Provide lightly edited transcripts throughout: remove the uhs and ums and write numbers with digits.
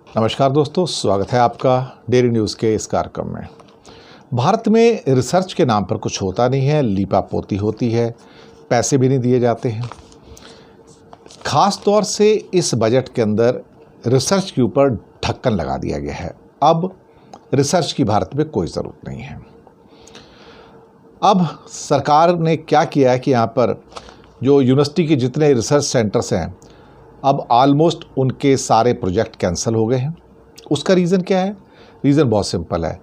नमस्कार दोस्तों, स्वागत है आपका डेली न्यूज़ के इस कार्यक्रम में। भारत में रिसर्च के नाम पर कुछ होता नहीं है, लीपापोती होती है, पैसे भी नहीं दिए जाते हैं। ख़ास तौर से इस बजट के अंदर रिसर्च के ऊपर ढक्कन लगा दिया गया है। अब रिसर्च की भारत में कोई ज़रूरत नहीं है। अब सरकार ने क्या किया है कि यहाँ पर जो यूनिवर्सिटी के जितने रिसर्च सेंटर्स हैं, अब ऑलमोस्ट उनके सारे प्रोजेक्ट कैंसिल हो गए हैं। उसका रीज़न क्या है? रीज़न बहुत सिंपल है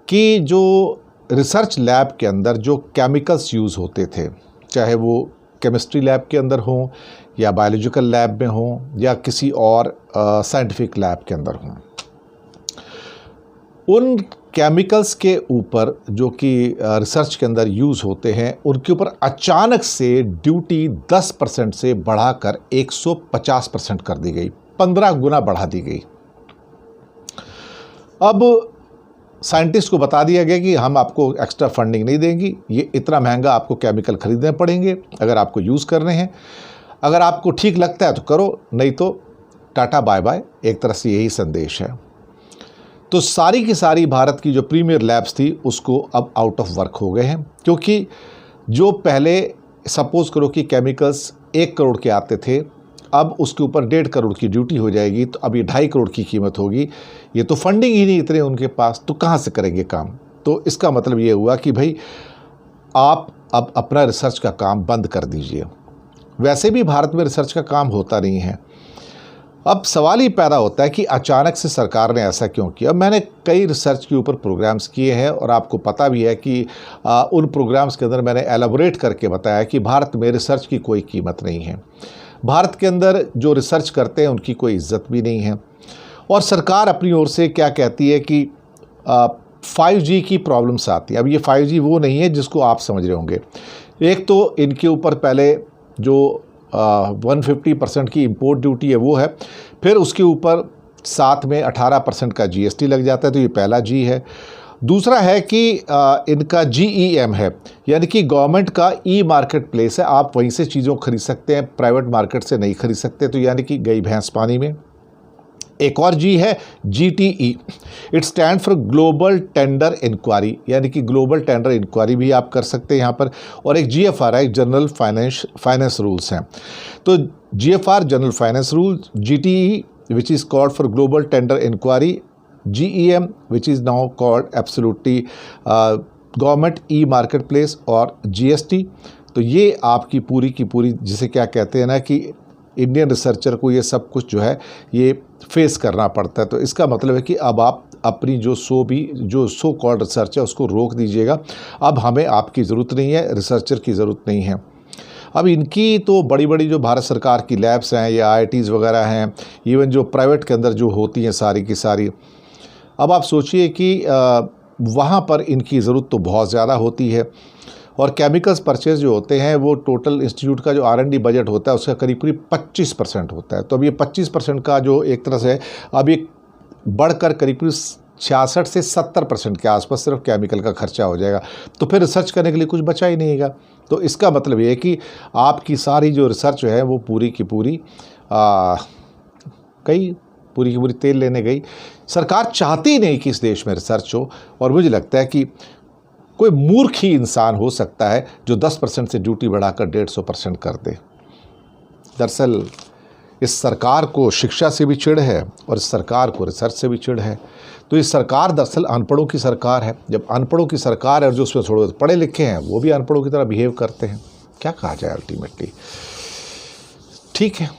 कि जो रिसर्च लैब के अंदर जो केमिकल्स यूज़ होते थे, चाहे वो केमिस्ट्री लैब के अंदर हों या बायोलॉजिकल लैब में हों या किसी और साइंटिफिक लैब के अंदर हों, उन केमिकल्स के ऊपर जो कि रिसर्च के अंदर यूज़ होते हैं, उनके ऊपर अचानक से ड्यूटी 10% से बढ़ाकर 150% कर दी गई, 15 गुना बढ़ा दी गई। अब साइंटिस्ट को बता दिया गया कि हम आपको एक्स्ट्रा फंडिंग नहीं देंगी, ये इतना महंगा आपको केमिकल खरीदने पड़ेंगे अगर आपको यूज़ करने हैं। अगर आपको ठीक लगता है तो करो, नहीं तो टाटा बाय बाय। एक तरह से यही संदेश है। तो सारी की सारी भारत की जो प्रीमियर लैब्स थी उसको अब आउट ऑफ वर्क हो गए हैं, क्योंकि जो पहले सपोज़ करो कि केमिकल्स 1 करोड़ के आते थे, अब उसके ऊपर 1.5 करोड़ की ड्यूटी हो जाएगी, तो अब ये 2.5 करोड़ की कीमत होगी। ये तो फंडिंग ही नहीं इतने उनके पास, तो कहाँ से करेंगे काम? तो इसका मतलब ये हुआ कि भाई आप अब अपना रिसर्च का काम बंद कर दीजिए। वैसे भी भारत में रिसर्च का काम होता नहीं है। अब सवाल ही पैदा होता है कि अचानक से सरकार ने ऐसा क्यों किया। मैंने कई रिसर्च के ऊपर प्रोग्राम्स किए हैं और आपको पता भी है कि उन प्रोग्राम्स के अंदर मैंने एलाबोरेट करके बताया कि भारत में रिसर्च की कोई कीमत नहीं है। भारत के अंदर जो रिसर्च करते हैं उनकी कोई इज्जत भी नहीं है। और सरकार अपनी ओर से क्या कहती है कि 5G की प्रॉब्लम्स आती हैं। अब ये 5G वो नहीं है जिसको आप समझ रहे होंगे। एक तो इनके ऊपर पहले जो 150% की इंपोर्ट ड्यूटी है वो है, फिर उसके ऊपर साथ में 18% का GST लग जाता है, तो ये पहला G है। दूसरा है कि इनका GEM है, यानी कि गवर्नमेंट का ई-मार्केट प्लेस है, आप वहीं से चीज़ों खरीद सकते हैं, प्राइवेट मार्केट से नहीं खरीद सकते, तो यानी कि गई भैंस पानी में। एक और G है GTE, it stand for global tender inquiry, यानी कि ग्लोबल टेंडर इंक्वायरी भी आप कर सकते हैं यहाँ पर। और एक GFR है, जनरल फाइनेंस रूल्स हैं। तो GFR general finance rules, GTE which is called for global tender inquiry, GEM which is now called absolutely government e market place, और GST। तो ये आपकी पूरी की पूरी, जिसे क्या कहते हैं ना कि इंडियन रिसर्चर को ये सब कुछ जो है ये फेस करना पड़ता है। तो इसका मतलब है कि अब आप अपनी जो सो कॉल्ड रिसर्च है उसको रोक दीजिएगा। अब हमें आपकी ज़रूरत नहीं है, रिसर्चर की ज़रूरत नहीं है। अब इनकी तो बड़ी बड़ी जो भारत सरकार की लैब्स हैं या IITs वगैरह हैं, इवन जो प्राइवेट के अंदर जो होती हैं सारी की सारी, अब आप सोचिए कि वहाँ पर इनकी ज़रूरत तो बहुत ज़्यादा होती है। और केमिकल्स परचेज जो होते हैं वो टोटल इंस्टीट्यूट का जो R&D बजट होता है उसका करीब 25% होता है। तो अब ये 25% का जो एक तरह से अब ये बढ़कर करीब 66 से 70% के आसपास सिर्फ केमिकल का खर्चा हो जाएगा। तो फिर रिसर्च करने के लिए कुछ बचा ही नहीं है। तो इसका मतलब ये है कि आपकी सारी जो रिसर्च है वो पूरी की पूरी तेल लेने गई। सरकार चाहती नहीं कि इस देश में रिसर्च हो, और मुझे लगता है कि कोई मूर्ख ही इंसान हो सकता है जो 10% से ड्यूटी बढ़ाकर 150% कर दे। दरअसल इस सरकार को शिक्षा से भी चिढ़ है और इस सरकार को रिसर्च से भी चिढ़ है। तो इस सरकार दरअसल अनपढ़ों की सरकार है। जब अनपढ़ों की सरकार है और जो उसमें थोड़े पढ़े लिखे हैं वो भी अनपढ़ों की तरह बिहेव करते हैं, क्या कहा जाए अल्टीमेटली। ठीक है,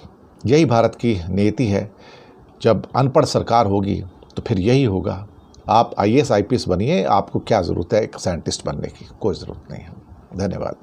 यही भारत की नीति है। जब अनपढ़ सरकार होगी तो फिर यही होगा। आप IAS IPS बनिए, आपको क्या ज़रूरत है एक साइंटिस्ट बनने की? कोई ज़रूरत नहीं है। धन्यवाद।